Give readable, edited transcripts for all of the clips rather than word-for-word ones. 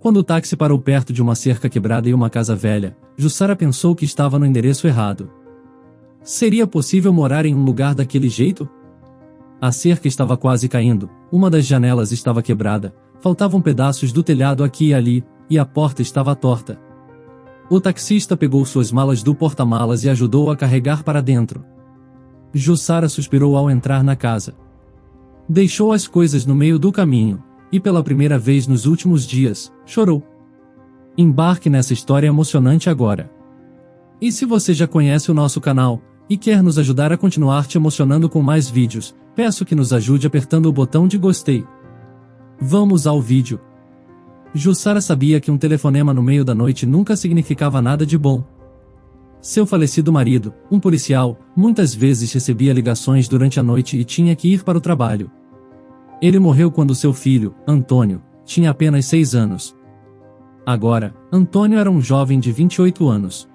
Quando o táxi parou perto de uma cerca quebrada e uma casa velha, Jussara pensou que estava no endereço errado. Seria possível morar em um lugar daquele jeito? A cerca estava quase caindo, uma das janelas estava quebrada, faltavam pedaços do telhado aqui e ali, e a porta estava torta. O taxista pegou suas malas do porta-malas e ajudou a carregar para dentro. Jussara suspirou ao entrar na casa. Deixou as coisas no meio do caminho, e pela primeira vez nos últimos dias, chorou. Embarque nessa história emocionante agora. E se você já conhece o nosso canal, e quer nos ajudar a continuar te emocionando com mais vídeos, peço que nos ajude apertando o botão de gostei. Vamos ao vídeo. Jussara sabia que um telefonema no meio da noite nunca significava nada de bom. Seu falecido marido, um policial, muitas vezes recebia ligações durante a noite e tinha que ir para o trabalho. Ele morreu quando seu filho, Antônio, tinha apenas 6 anos. Agora, Antônio era um jovem de 28 anos.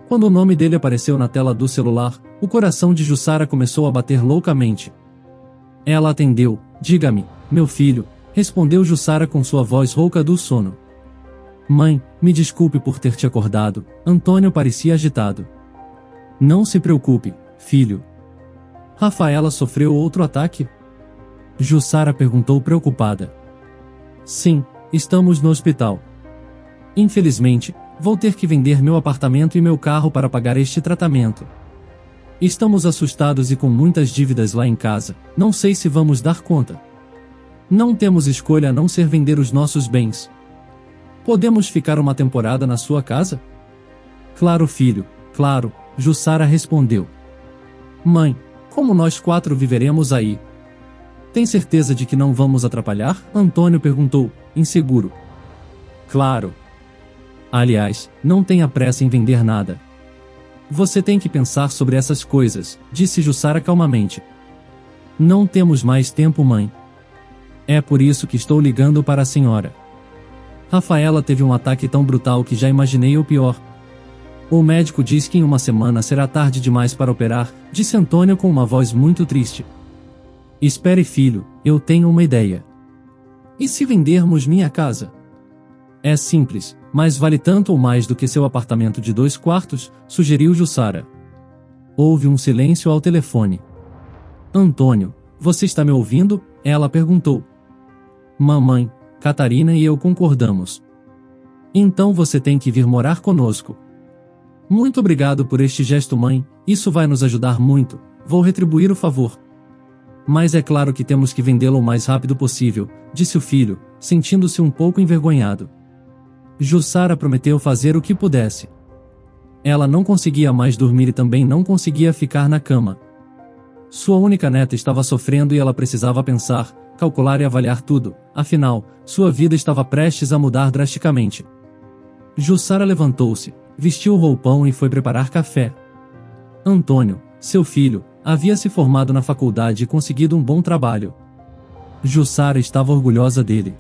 Quando o nome dele apareceu na tela do celular, o coração de Jussara começou a bater loucamente. Ela atendeu. Diga-me, meu filho, respondeu Jussara com sua voz rouca do sono. Mãe, me desculpe por ter te acordado, Antônio parecia agitado. Não se preocupe, filho. Rafaela sofreu outro ataque? Jussara perguntou preocupada. Sim, estamos no hospital. Infelizmente, vou ter que vender meu apartamento e meu carro para pagar este tratamento. Estamos assustados e com muitas dívidas lá em casa, não sei se vamos dar conta. Não temos escolha a não ser vender os nossos bens. Podemos ficar uma temporada na sua casa? Claro, filho, claro, Jussara respondeu. Mãe, como nós 4 viveremos aí? Tem certeza de que não vamos atrapalhar? Antônio perguntou, inseguro. Claro. Aliás, não tenha pressa em vender nada. Você tem que pensar sobre essas coisas, disse Jussara calmamente. Não temos mais tempo, mãe. É por isso que estou ligando para a senhora. Rafaela teve um ataque tão brutal que já imaginei o pior. O médico diz que em uma semana será tarde demais para operar, disse Antônio com uma voz muito triste. Espere, filho, eu tenho uma ideia. E se vendermos minha casa? É simples, mas vale tanto ou mais do que seu apartamento de 2 quartos, sugeriu Jussara. Houve um silêncio ao telefone. Antônio, você está me ouvindo? Ela perguntou. Mamãe, Catarina e eu concordamos. Então você tem que vir morar conosco. Muito obrigado por este gesto, mãe, isso vai nos ajudar muito, vou retribuir o favor. Mas é claro que temos que vendê-lo o mais rápido possível, disse o filho, sentindo-se um pouco envergonhado. Jussara prometeu fazer o que pudesse. Ela não conseguia mais dormir e também não conseguia ficar na cama. Sua única neta estava sofrendo e ela precisava pensar, calcular e avaliar tudo, afinal, sua vida estava prestes a mudar drasticamente. Jussara levantou-se, vestiu o roupão e foi preparar café. Antônio, seu filho, havia se formado na faculdade e conseguido um bom trabalho. Jussara estava orgulhosa dele.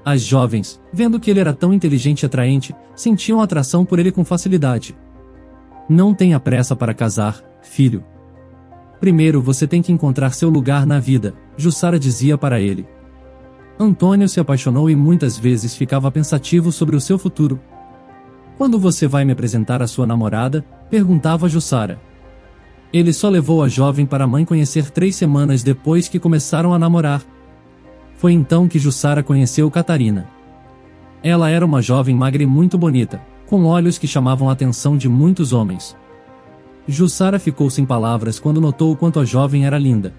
As jovens, vendo que ele era tão inteligente e atraente, sentiam atração por ele com facilidade. Não tenha pressa para casar, filho. Primeiro você tem que encontrar seu lugar na vida, Jussara dizia para ele. Antônio se apaixonou e muitas vezes ficava pensativo sobre o seu futuro. Quando você vai me apresentar a sua namorada? Perguntava Jussara. Ele só levou a jovem para a mãe conhecer 3 semanas depois que começaram a namorar. Foi então que Jussara conheceu Catarina. Ela era uma jovem magra e muito bonita, com olhos que chamavam a atenção de muitos homens. Jussara ficou sem palavras quando notou o quanto a jovem era linda.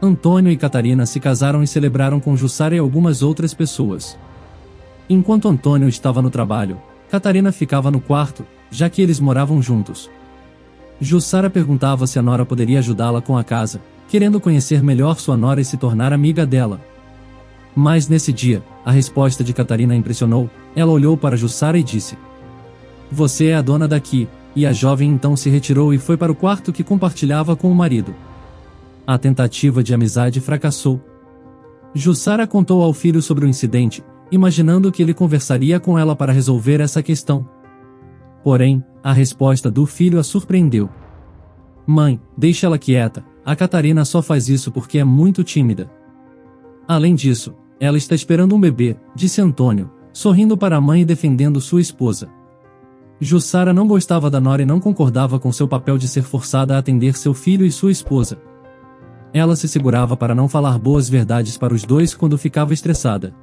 Antônio e Catarina se casaram e celebraram com Jussara e algumas outras pessoas. Enquanto Antônio estava no trabalho, Catarina ficava no quarto, já que eles moravam juntos. Jussara perguntava se a nora poderia ajudá-la com a casa, querendo conhecer melhor sua nora e se tornar amiga dela. Mas nesse dia, a resposta de Catarina a impressionou. Ela olhou para Jussara e disse: Você é a dona daqui. E a jovem então se retirou e foi para o quarto que compartilhava com o marido. A tentativa de amizade fracassou. Jussara contou ao filho sobre o incidente, imaginando que ele conversaria com ela para resolver essa questão. Porém, a resposta do filho a surpreendeu. Mãe, deixa ela quieta, a Catarina só faz isso porque é muito tímida. Além disso, Ela está esperando um bebê, disse Antônio, sorrindo para a mãe e defendendo sua esposa. Jussara não gostava da nora e não concordava com seu papel de ser forçada a atender seu filho e sua esposa. Ela se segurava para não falar boas verdades para os dois quando ficava estressada.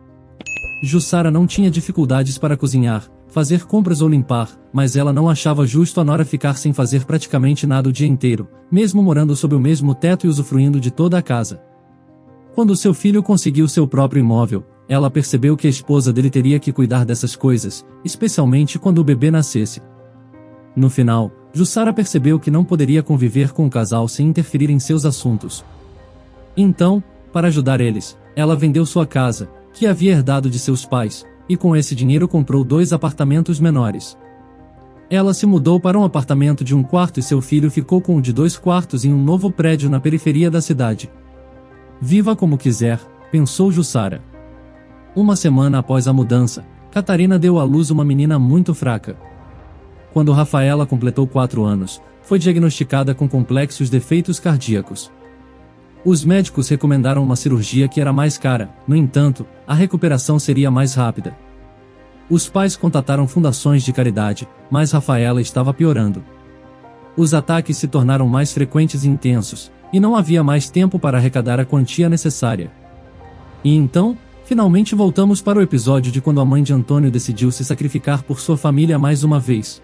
Jussara não tinha dificuldades para cozinhar, fazer compras ou limpar, mas ela não achava justo a nora ficar sem fazer praticamente nada o dia inteiro, mesmo morando sob o mesmo teto e usufruindo de toda a casa. Quando seu filho conseguiu seu próprio imóvel, ela percebeu que a esposa dele teria que cuidar dessas coisas, especialmente quando o bebê nascesse. No final, Jussara percebeu que não poderia conviver com o casal sem interferir em seus assuntos. Então, para ajudar eles, ela vendeu sua casa, que havia herdado de seus pais, e com esse dinheiro comprou 2 apartamentos menores. Ela se mudou para um apartamento de 1 quarto e seu filho ficou com o de 2 quartos em um novo prédio na periferia da cidade. Viva como quiser, pensou Jussara. Uma semana após a mudança, Catarina deu à luz uma menina muito fraca. Quando Rafaela completou 4 anos, foi diagnosticada com complexos defeitos cardíacos. Os médicos recomendaram uma cirurgia que era mais cara, no entanto, a recuperação seria mais rápida. Os pais contataram fundações de caridade, mas Rafaela estava piorando. Os ataques se tornaram mais frequentes e intensos, e não havia mais tempo para arrecadar a quantia necessária. E então, finalmente voltamos para o episódio de quando a mãe de Antônio decidiu se sacrificar por sua família mais uma vez.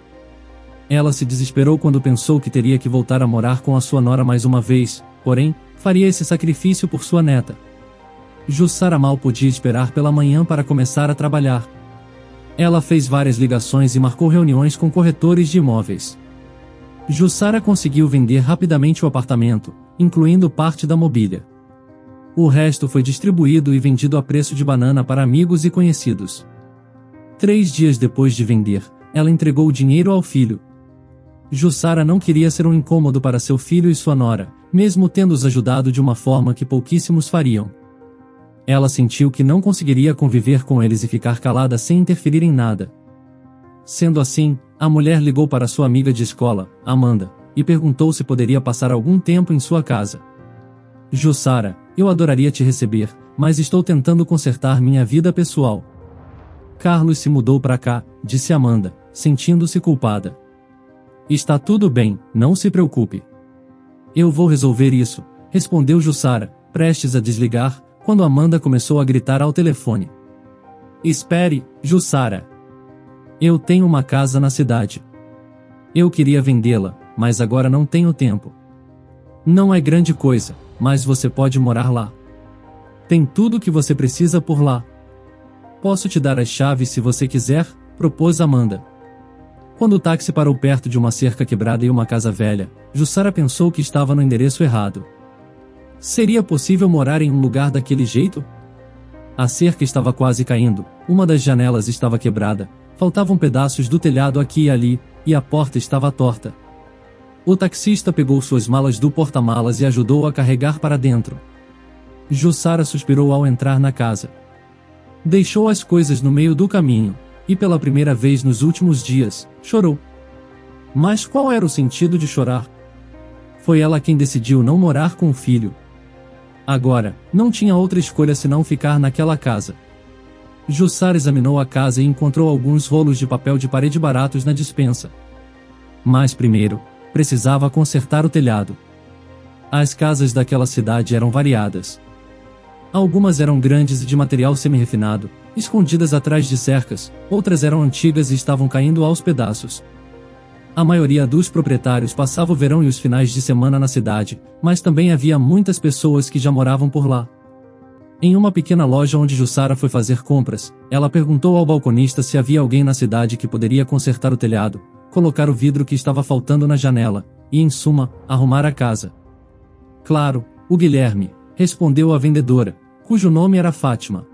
Ela se desesperou quando pensou que teria que voltar a morar com a sua nora mais uma vez, porém, faria esse sacrifício por sua neta. Jussara mal podia esperar pela manhã para começar a trabalhar. Ela fez várias ligações e marcou reuniões com corretores de imóveis. Jussara conseguiu vender rapidamente o apartamento, incluindo parte da mobília. O resto foi distribuído e vendido a preço de banana para amigos e conhecidos. 3 dias depois de vender, ela entregou o dinheiro ao filho. Jussara não queria ser um incômodo para seu filho e sua nora, mesmo tendo-os ajudado de uma forma que pouquíssimos fariam. Ela sentiu que não conseguiria conviver com eles e ficar calada sem interferir em nada. Sendo assim, a mulher ligou para sua amiga de escola, Amanda, e perguntou se poderia passar algum tempo em sua casa. Jussara, eu adoraria te receber, mas estou tentando consertar minha vida pessoal. Carlos se mudou para cá, disse Amanda, sentindo-se culpada. Está tudo bem, não se preocupe. Eu vou resolver isso, respondeu Jussara, prestes a desligar, quando Amanda começou a gritar ao telefone. Espere, Jussara. Eu tenho uma casa na cidade. Eu queria vendê-la, mas agora não tenho tempo. Não é grande coisa, mas você pode morar lá. Tem tudo o que você precisa por lá. Posso te dar as chaves se você quiser, propôs Amanda. Quando o táxi parou perto de uma cerca quebrada e uma casa velha, Jussara pensou que estava no endereço errado. Seria possível morar em um lugar daquele jeito? A cerca estava quase caindo, uma das janelas estava quebrada, faltavam pedaços do telhado aqui e ali, e a porta estava torta. O taxista pegou suas malas do porta-malas e ajudou a carregar para dentro. Jussara suspirou ao entrar na casa. Deixou as coisas no meio do caminho, e pela primeira vez nos últimos dias, chorou. Mas qual era o sentido de chorar? Foi ela quem decidiu não morar com o filho. Agora, não tinha outra escolha senão ficar naquela casa. Jussara examinou a casa e encontrou alguns rolos de papel de parede baratos na despensa. Mas primeiro, precisava consertar o telhado. As casas daquela cidade eram variadas. Algumas eram grandes e de material semi-refinado, escondidas atrás de cercas, outras eram antigas e estavam caindo aos pedaços. A maioria dos proprietários passava o verão e os finais de semana na cidade, mas também havia muitas pessoas que já moravam por lá. Em uma pequena loja onde Jussara foi fazer compras, ela perguntou ao balconista se havia alguém na cidade que poderia consertar o telhado, colocar o vidro que estava faltando na janela, e em suma, arrumar a casa. Claro, o Guilherme, respondeu a vendedora, cujo nome era Fátima.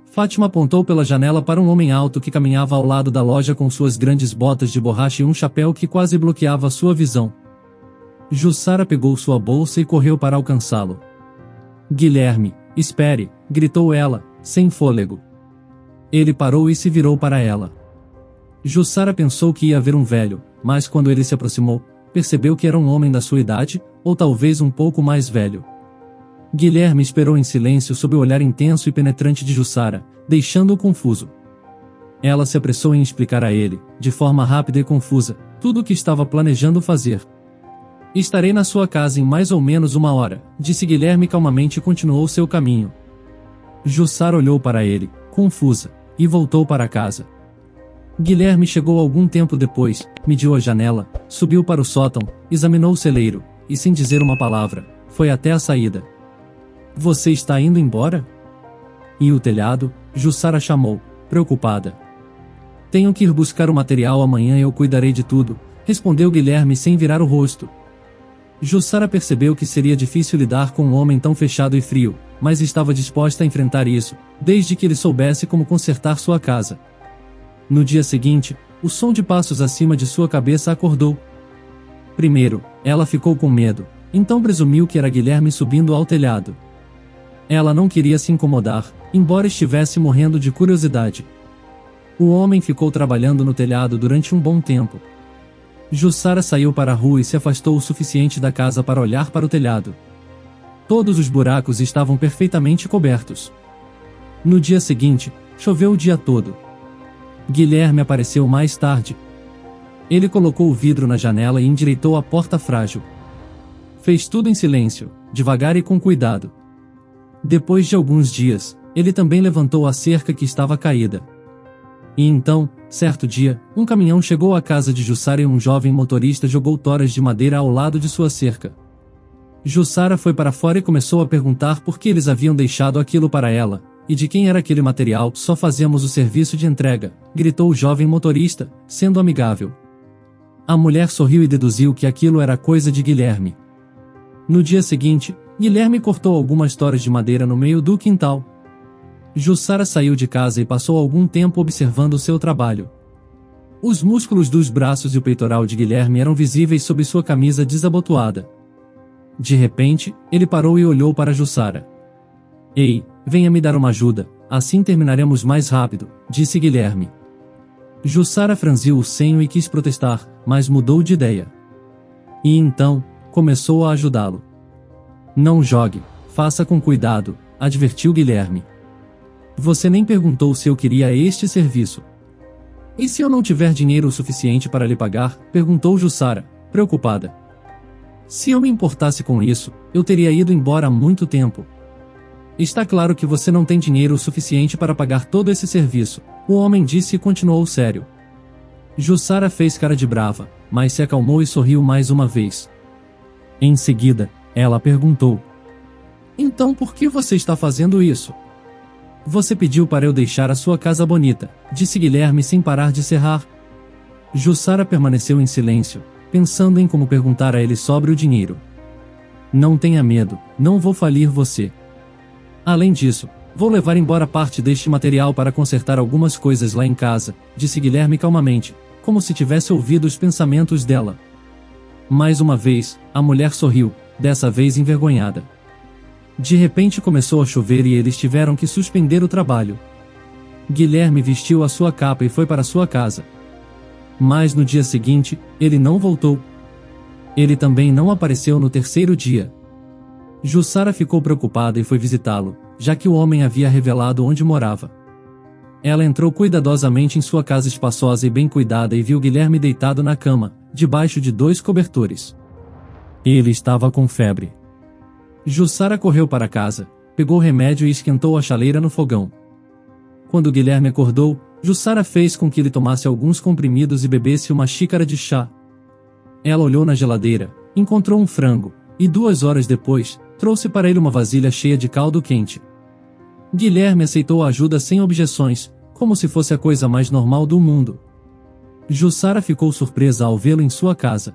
Fátima apontou pela janela para um homem alto que caminhava ao lado da loja com suas grandes botas de borracha e um chapéu que quase bloqueava sua visão. Jussara pegou sua bolsa e correu para alcançá-lo. Guilherme, espere, gritou ela, sem fôlego. Ele parou e se virou para ela. Jussara pensou que ia ver um velho, mas quando ele se aproximou, percebeu que era um homem da sua idade, ou talvez um pouco mais velho. Guilherme esperou em silêncio sob o olhar intenso e penetrante de Jussara, deixando-o confuso. Ela se apressou em explicar a ele, de forma rápida e confusa, tudo o que estava planejando fazer. Estarei na sua casa em mais ou menos 1 hora, disse Guilherme calmamente e continuou seu caminho. Jussara olhou para ele, confusa, e voltou para casa. Guilherme chegou algum tempo depois, mediu a janela, subiu para o sótão, examinou o celeiro, e sem dizer uma palavra, foi até a saída. Você está indo embora? E o telhado? Jussara chamou, preocupada. Tenho que ir buscar o material amanhã e eu cuidarei de tudo, respondeu Guilherme sem virar o rosto. Jussara percebeu que seria difícil lidar com um homem tão fechado e frio, mas estava disposta a enfrentar isso, desde que ele soubesse como consertar sua casa. No dia seguinte, o som de passos acima de sua cabeça acordou. Primeiro, ela ficou com medo, então presumiu que era Guilherme subindo ao telhado. Ela não queria se incomodar, embora estivesse morrendo de curiosidade. O homem ficou trabalhando no telhado durante um bom tempo. Jussara saiu para a rua e se afastou o suficiente da casa para olhar para o telhado. Todos os buracos estavam perfeitamente cobertos. No dia seguinte, choveu o dia todo. Guilherme apareceu mais tarde. Ele colocou o vidro na janela e endireitou a porta frágil. Fez tudo em silêncio, devagar e com cuidado. Depois de alguns dias, ele também levantou a cerca que estava caída. E então, certo dia, um caminhão chegou à casa de Jussara e um jovem motorista jogou toras de madeira ao lado de sua cerca. Jussara foi para fora e começou a perguntar por que eles haviam deixado aquilo para ela, e de quem era aquele material. Só fazemos o serviço de entrega, gritou o jovem motorista, sendo amigável. A mulher sorriu e deduziu que aquilo era coisa de Guilherme. No dia seguinte, Guilherme cortou algumas toras de madeira no meio do quintal. Jussara saiu de casa e passou algum tempo observando seu trabalho. Os músculos dos braços e o peitoral de Guilherme eram visíveis sob sua camisa desabotoada. De repente, ele parou e olhou para Jussara. Ei, venha me dar uma ajuda, assim terminaremos mais rápido, disse Guilherme. Jussara franziu o senho e quis protestar, mas mudou de ideia. E então, começou a ajudá-lo. Não jogue, faça com cuidado, advertiu Guilherme. Você nem perguntou se eu queria este serviço. E se eu não tiver dinheiro o suficiente para lhe pagar? Perguntou Jussara, preocupada. Se eu me importasse com isso, eu teria ido embora há muito tempo. Está claro que você não tem dinheiro o suficiente para pagar todo esse serviço, o homem disse e continuou sério. Jussara fez cara de brava, mas se acalmou e sorriu mais uma vez. Em seguida, ela perguntou. Então por que você está fazendo isso? Você pediu para eu deixar a sua casa bonita, disse Guilherme sem parar de serrar. Jussara permaneceu em silêncio, pensando em como perguntar a ele sobre o dinheiro. Não tenha medo, não vou falir você. Além disso, vou levar embora parte deste material para consertar algumas coisas lá em casa, disse Guilherme calmamente, como se tivesse ouvido os pensamentos dela. Mais uma vez, a mulher sorriu, dessa vez envergonhada. De repente começou a chover e eles tiveram que suspender o trabalho. Guilherme vestiu a sua capa e foi para sua casa. Mas no dia seguinte, ele não voltou. Ele também não apareceu no terceiro dia. Jussara ficou preocupada e foi visitá-lo, já que o homem havia revelado onde morava. Ela entrou cuidadosamente em sua casa espaçosa e bem cuidada e viu Guilherme deitado na cama, debaixo de 2 cobertores. Ele estava com febre. Jussara correu para casa, pegou remédio e esquentou a chaleira no fogão. Quando Guilherme acordou, Jussara fez com que ele tomasse alguns comprimidos e bebesse uma xícara de chá. Ela olhou na geladeira, encontrou um frango, e 2 horas depois, trouxe para ele uma vasilha cheia de caldo quente. Guilherme aceitou a ajuda sem objeções, como se fosse a coisa mais normal do mundo. Jussara ficou surpresa ao vê-lo em sua casa.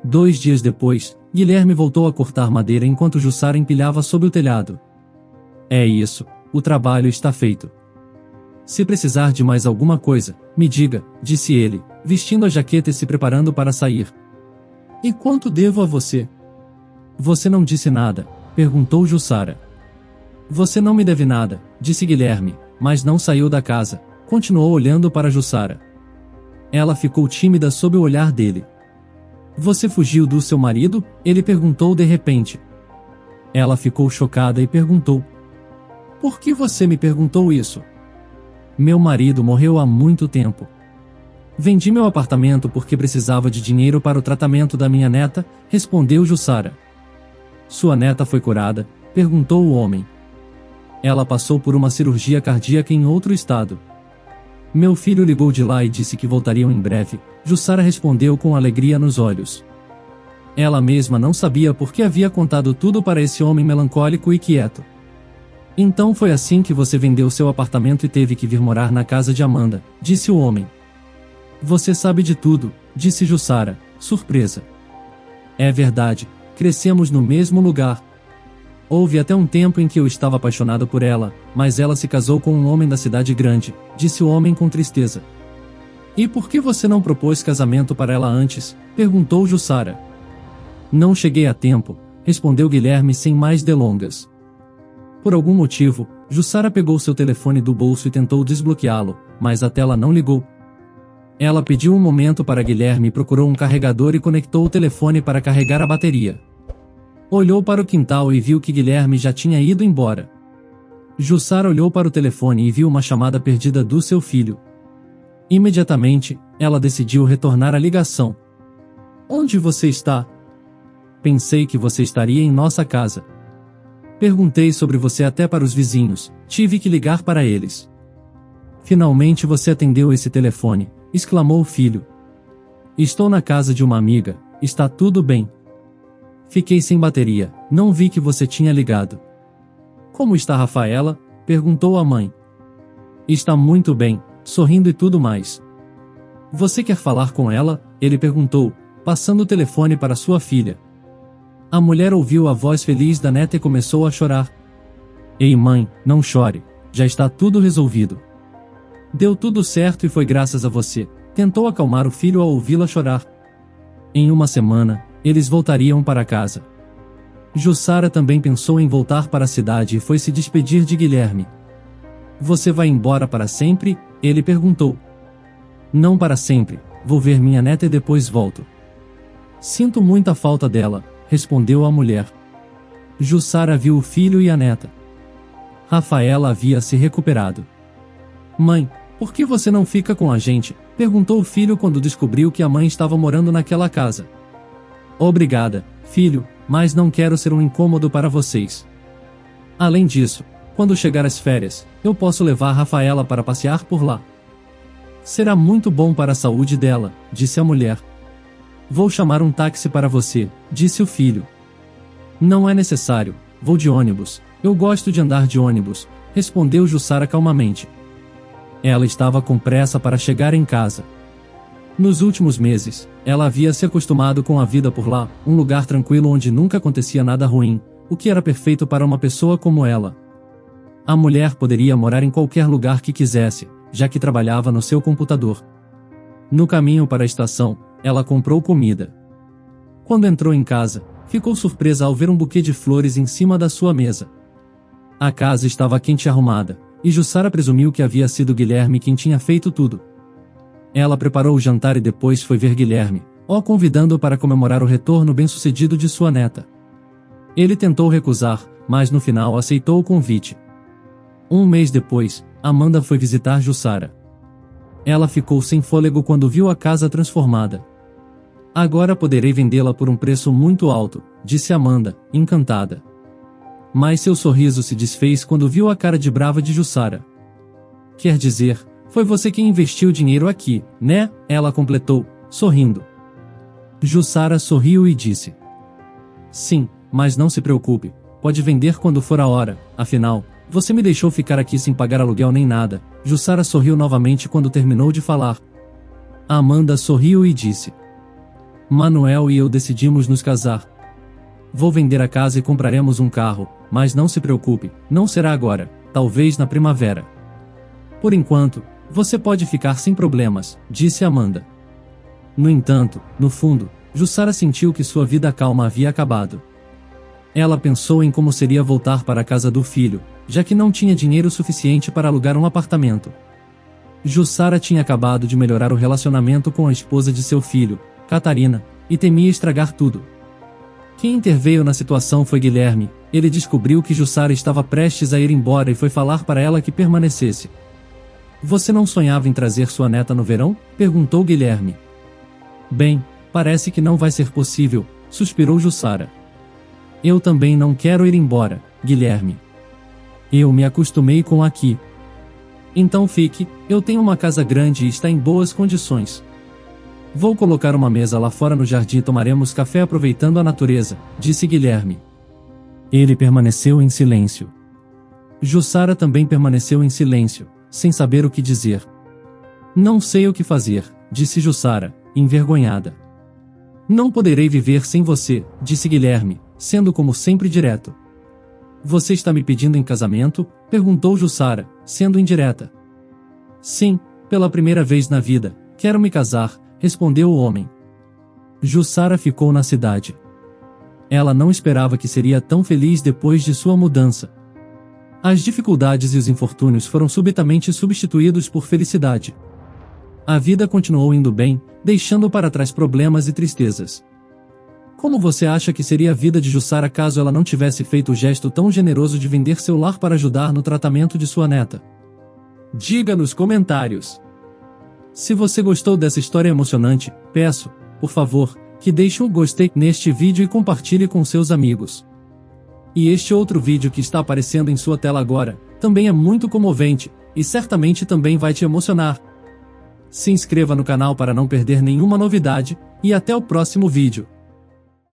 2 dias depois, Guilherme voltou a cortar madeira enquanto Jussara empilhava sob o telhado. É isso, o trabalho está feito. Se precisar de mais alguma coisa, me diga, disse ele, vestindo a jaqueta e se preparando para sair. E quanto devo a você? Você não disse nada, perguntou Jussara. Você não me deve nada, disse Guilherme, mas não saiu da casa, continuou olhando para Jussara. Ela ficou tímida sob o olhar dele. Você fugiu do seu marido? Ele perguntou de repente. Ela ficou chocada e perguntou: por que você me perguntou isso? Meu marido morreu há muito tempo. Vendi meu apartamento porque precisava de dinheiro para o tratamento da minha neta, respondeu Jussara. Sua neta foi curada? Perguntou o homem. Ela passou por uma cirurgia cardíaca em outro estado. Meu filho ligou de lá e disse que voltariam em breve, Jussara respondeu com alegria nos olhos. Ela mesma não sabia por que havia contado tudo para esse homem melancólico e quieto. Então foi assim que você vendeu seu apartamento e teve que vir morar na casa de Amanda, disse o homem. Você sabe de tudo, disse Jussara, surpresa. É verdade, crescemos no mesmo lugar. Houve até um tempo em que eu estava apaixonado por ela, mas ela se casou com um homem da cidade grande, disse o homem com tristeza. E por que você não propôs casamento para ela antes? Perguntou Jussara. Não cheguei a tempo, respondeu Guilherme sem mais delongas. Por algum motivo, Jussara pegou seu telefone do bolso e tentou desbloqueá-lo, mas a tela não ligou. Ela pediu um momento para Guilherme e procurou um carregador e conectou o telefone para carregar a bateria. Olhou para o quintal e viu que Guilherme já tinha ido embora. Jussara olhou para o telefone e viu uma chamada perdida do seu filho. Imediatamente, ela decidiu retornar a ligação. Onde você está? Pensei que você estaria em nossa casa. Perguntei sobre você até para os vizinhos, tive que ligar para eles. Finalmente você atendeu esse telefone, exclamou o filho. Estou na casa de uma amiga, está tudo bem. Fiquei sem bateria, não vi que você tinha ligado. Como está Rafaela? Perguntou a mãe. Está muito bem, sorrindo e tudo mais. Você quer falar com ela? Ele perguntou, passando o telefone para sua filha. A mulher ouviu a voz feliz da neta e começou a chorar. Ei mãe, não chore, já está tudo resolvido. Deu tudo certo e foi graças a você, tentou acalmar o filho ao ouvi-la chorar. Em uma semana, eles voltariam para casa. Jussara também pensou em voltar para a cidade e foi se despedir de Guilherme. Você vai embora para sempre? Ele perguntou. Não para sempre, vou ver minha neta e depois volto. Sinto muita falta dela, respondeu a mulher. Jussara viu o filho e a neta. Rafaela havia se recuperado. Mãe, por que você não fica com a gente? Perguntou o filho quando descobriu que a mãe estava morando naquela casa. Obrigada, filho, mas não quero ser um incômodo para vocês. Além disso, quando chegar as férias, eu posso levar Rafaela para passear por lá. Será muito bom para a saúde dela, disse a mulher. Vou chamar um táxi para você, disse o filho. Não é necessário, vou de ônibus, eu gosto de andar de ônibus, respondeu Jussara calmamente. Ela estava com pressa para chegar em casa. Nos últimos meses, ela havia se acostumado com a vida por lá, um lugar tranquilo onde nunca acontecia nada ruim, o que era perfeito para uma pessoa como ela. A mulher poderia morar em qualquer lugar que quisesse, já que trabalhava no seu computador. No caminho para a estação, ela comprou comida. Quando entrou em casa, ficou surpresa ao ver um buquê de flores em cima da sua mesa. A casa estava quente e arrumada, e Jussara presumiu que havia sido Guilherme quem tinha feito tudo. Ela preparou o jantar e depois foi ver Guilherme, convidando-o para comemorar o retorno bem-sucedido de sua neta. Ele tentou recusar, mas no final aceitou o convite. Um mês depois, Amanda foi visitar Jussara. Ela ficou sem fôlego quando viu a casa transformada. Agora poderei vendê-la por um preço muito alto, disse Amanda, encantada. Mas seu sorriso se desfez quando viu a cara de brava de Jussara. Quer dizer, foi você quem investiu dinheiro aqui, né? Ela completou, sorrindo. Jussara sorriu e disse. Sim, mas não se preocupe, pode vender quando for a hora, afinal, você me deixou ficar aqui sem pagar aluguel nem nada. Jussara sorriu novamente quando terminou de falar. Amanda sorriu e disse. Manuel e eu decidimos nos casar. Vou vender a casa e compraremos um carro, mas não se preocupe, não será agora, talvez na primavera. Por enquanto, você pode ficar sem problemas, disse Amanda. No entanto, no fundo, Jussara sentiu que sua vida calma havia acabado. Ela pensou em como seria voltar para a casa do filho, já que não tinha dinheiro suficiente para alugar um apartamento. Jussara tinha acabado de melhorar o relacionamento com a esposa de seu filho, Catarina, e temia estragar tudo. Quem interveio na situação foi Guilherme, ele descobriu que Jussara estava prestes a ir embora e foi falar para ela que permanecesse. Você não sonhava em trazer sua neta no verão? Perguntou Guilherme. Bem, parece que não vai ser possível, suspirou Jussara. Eu também não quero ir embora, Guilherme. Eu me acostumei com aqui. Então fique, eu tenho uma casa grande e está em boas condições. Vou colocar uma mesa lá fora no jardim e tomaremos café aproveitando a natureza, disse Guilherme. Ele permaneceu em silêncio. Jussara também permaneceu em silêncio, sem saber o que dizer. Não sei o que fazer, disse Jussara, envergonhada. Não poderei viver sem você, disse Guilherme, sendo como sempre direto. Você está me pedindo em casamento? Perguntou Jussara, sendo indireta. Sim, pela primeira vez na vida, quero me casar, respondeu o homem. Jussara ficou na cidade. Ela não esperava que seria tão feliz depois de sua mudança. As dificuldades e os infortúnios foram subitamente substituídos por felicidade. A vida continuou indo bem, deixando para trás problemas e tristezas. Como você acha que seria a vida de Jussara caso ela não tivesse feito o gesto tão generoso de vender seu lar para ajudar no tratamento de sua neta? Diga nos comentários. Se você gostou dessa história emocionante, peço, por favor, que deixe um gostei neste vídeo e compartilhe com seus amigos. E este outro vídeo que está aparecendo em sua tela agora, também é muito comovente, e certamente também vai te emocionar. Se inscreva no canal para não perder nenhuma novidade, e até o próximo vídeo.